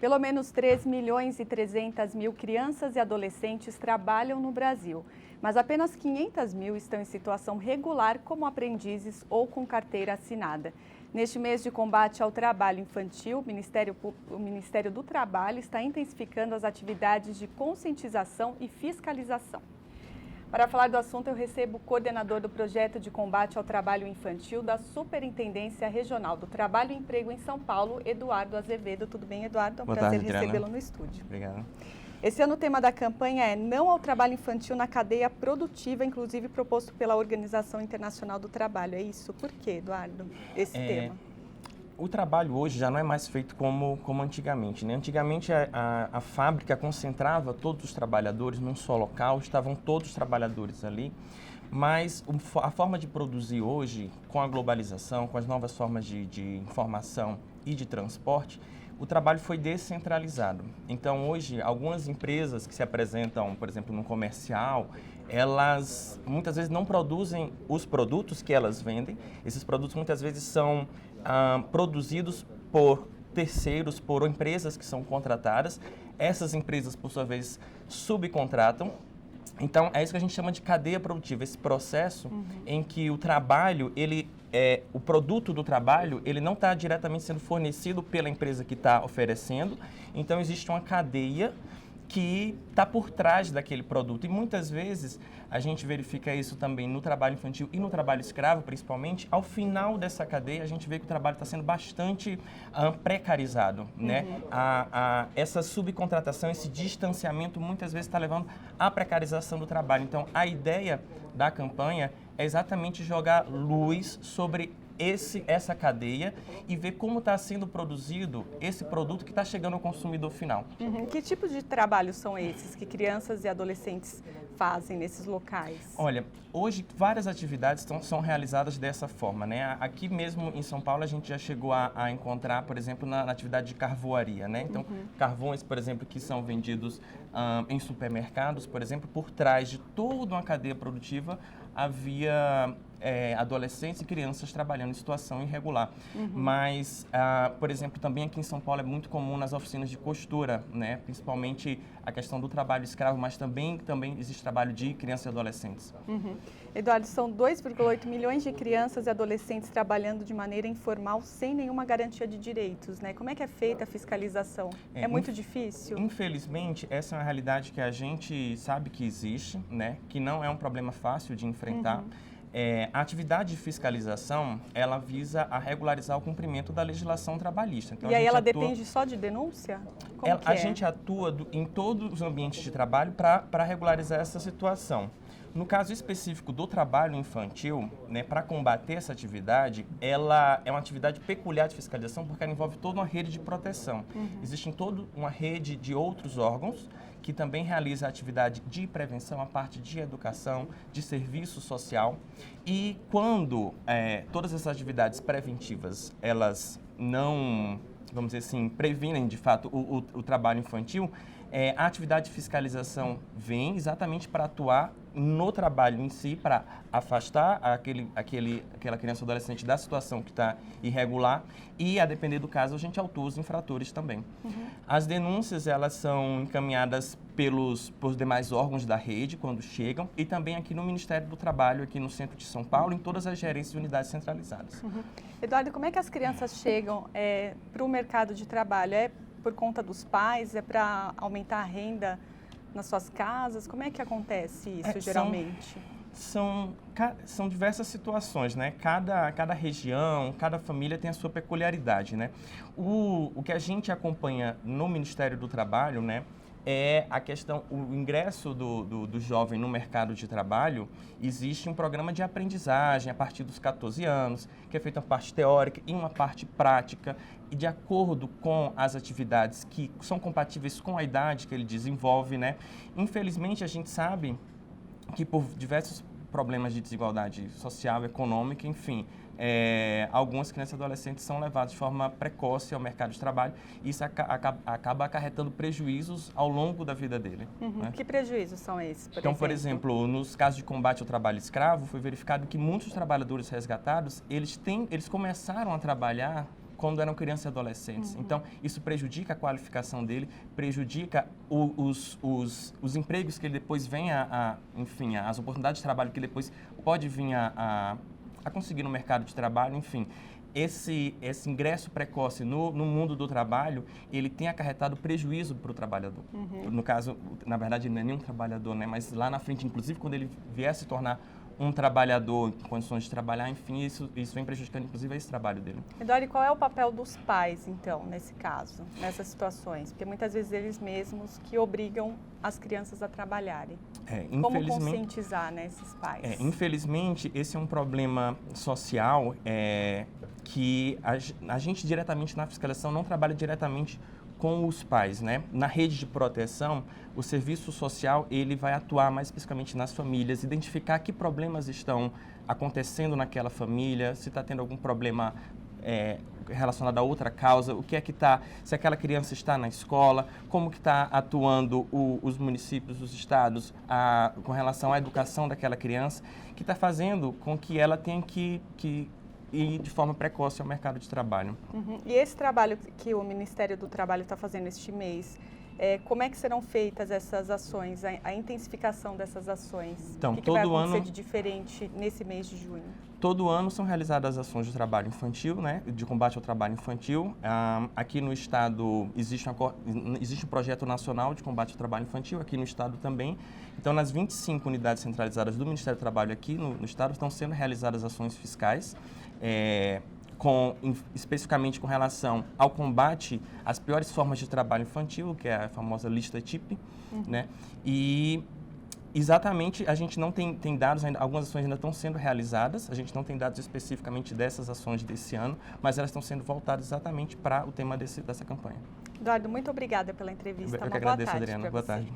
Pelo menos 3.300.000 crianças e adolescentes trabalham no Brasil, mas apenas 500.000 estão em situação regular como aprendizes ou com carteira assinada. Neste mês de combate ao trabalho infantil, o Ministério do Trabalho está intensificando as atividades de conscientização e fiscalização. Para falar do assunto, eu recebo o coordenador do projeto de combate ao trabalho infantil da Superintendência Regional do Trabalho e Emprego em São Paulo, Eduardo Azevedo. Tudo bem, Eduardo? É um prazer recebê-lo no estúdio. Obrigado. Esse ano o tema da campanha é Não ao Trabalho Infantil na Cadeia Produtiva, inclusive proposto pela Organização Internacional do Trabalho. É isso? Por quê, Eduardo, esse tema? O trabalho hoje já não é mais feito como antigamente, né? Antigamente a fábrica concentrava todos os trabalhadores num só local, estavam todos os trabalhadores ali, mas a forma de produzir hoje, com a globalização, com as novas formas de informação e de transporte, o trabalho foi descentralizado. Então, hoje, algumas empresas que se apresentam, por exemplo, no comercial, elas muitas vezes não produzem os produtos que elas vendem. Esses produtos muitas vezes são produzidos por terceiros, por empresas que são contratadas. Essas empresas, por sua vez, subcontratam. Então, é isso que a gente chama de cadeia produtiva, esse processo em que o trabalho, o produto do trabalho, ele não está diretamente sendo fornecido pela empresa que está oferecendo. Então, existe uma cadeia que está por trás daquele produto. E muitas vezes a gente verifica isso também no trabalho infantil e no trabalho escravo, principalmente. Ao final dessa cadeia, a gente vê que o trabalho está sendo bastante precarizado, né? Essa subcontratação, esse distanciamento, muitas vezes está levando à precarização do trabalho. Então, a ideia da campanha é exatamente jogar luz sobre essa cadeia e ver como está sendo produzido esse produto que está chegando ao consumidor final. Que tipos de trabalhos são esses que crianças e adolescentes fazem nesses locais? Olha, hoje várias atividades são realizadas dessa forma, né? Aqui mesmo em São Paulo a gente já chegou a encontrar, por exemplo, na atividade de carvoaria, né? Então, carvões, por exemplo, que são vendidos em supermercados, por exemplo, por trás de toda uma cadeia produtiva havia adolescentes e crianças trabalhando em situação irregular. Mas, por exemplo, também aqui em São Paulo é muito comum nas oficinas de costura, né? Principalmente a questão do trabalho escravo, mas também existe trabalho de crianças e adolescentes. Eduardo, são 2,8 milhões de crianças e adolescentes trabalhando de maneira informal sem nenhuma garantia de direitos, né? Como é que é feita a fiscalização? É muito difícil? Infelizmente, essa é uma realidade que a gente sabe que existe, né? Que não é um problema fácil de enfrentar. A atividade de fiscalização, ela visa a regularizar o cumprimento da legislação trabalhista. Então, e aí ela depende só de denúncia? A gente atua em todos os ambientes de trabalho para regularizar essa situação. No caso específico do trabalho infantil, né, para combater essa atividade, ela é uma atividade peculiar de fiscalização porque ela envolve toda uma rede de proteção. Existe toda uma rede de outros órgãos que também realiza a atividade de prevenção, a parte de educação, de serviço social. E quando todas essas atividades preventivas, elas não, vamos dizer assim, previnem de fato o trabalho infantil, a atividade de fiscalização vem exatamente para atuar no trabalho em si, para afastar aquela criança ou adolescente da situação que está irregular e, a depender do caso, a gente autua os infratores também. As denúncias, elas são encaminhadas pelos demais órgãos da rede, quando chegam, e também aqui no Ministério do Trabalho, aqui no centro de São Paulo, em todas as gerências de unidades centralizadas. Eduardo, como é que as crianças chegam para o mercado de trabalho? É por conta dos pais? É para aumentar a renda nas suas casas? Como é que acontece isso geralmente? São diversas situações, né? Cada região, cada família tem a sua peculiaridade, né? O que a gente acompanha no Ministério do Trabalho, né, é a questão, o ingresso do jovem no mercado de trabalho. Existe um programa de aprendizagem a partir dos 14 anos, que é feita uma parte teórica e uma parte prática, e de acordo com as atividades que são compatíveis com a idade que ele desenvolve, né? Infelizmente, a gente sabe que por diversos problemas de desigualdade social, econômica, enfim, algumas crianças e adolescentes são levadas de forma precoce ao mercado de trabalho e isso acaba acarretando prejuízos ao longo da vida dele. Né? Que prejuízos são esses, por exemplo, nos casos de combate ao trabalho escravo, foi verificado que muitos trabalhadores resgatados, eles começaram a trabalhar quando eram crianças e adolescentes. Então, isso prejudica a qualificação dele, prejudica os empregos que ele depois vem enfim, as oportunidades de trabalho que ele depois pode vir a conseguir no mercado de trabalho, enfim. Esse ingresso precoce no mundo do trabalho, ele tem acarretado prejuízo para o trabalhador. No caso, na verdade, ele não é nenhum trabalhador, né? Mas lá na frente, inclusive, quando ele vier a se tornar um trabalhador em condições de trabalhar, enfim, isso vem prejudicando, inclusive, esse trabalho dele. Eduardo, e qual é o papel dos pais, então, nesse caso, nessas situações? Porque muitas vezes eles mesmos que obrigam as crianças a trabalharem. Como conscientizar, né, esses pais? Infelizmente, esse é um problema social que a gente diretamente na fiscalização não trabalha diretamente com os pais, né? Na rede de proteção, o serviço social ele vai atuar mais especificamente nas famílias, identificar que problemas estão acontecendo naquela família, se está tendo algum problema relacionado a outra causa, o que é que está, se aquela criança está na escola, como que está atuando os municípios, os estados, com relação à educação daquela criança, que está fazendo com que ela tenha que ir de forma precoce ao mercado de trabalho. E esse trabalho que o Ministério do Trabalho está fazendo este mês, como é que serão feitas essas ações, a intensificação dessas ações? Então, o que vai acontecer de diferente nesse mês de junho? Todo ano são realizadas ações de trabalho infantil, né, de combate ao trabalho infantil. Aqui no estado existe um projeto nacional de combate ao trabalho infantil, aqui no estado também. Então, nas 25 unidades centralizadas do Ministério do Trabalho aqui no estado estão sendo realizadas ações fiscais, especificamente com relação ao combate às piores formas de trabalho infantil, que é a famosa lista TIP, né? E exatamente a gente não tem dados ainda, algumas ações ainda estão sendo realizadas, a gente não tem dados especificamente dessas ações desse ano, mas elas estão sendo voltadas exatamente para o tema dessa campanha. Eduardo, muito obrigada pela entrevista. Eu que agradeço, Adriana. Boa tarde.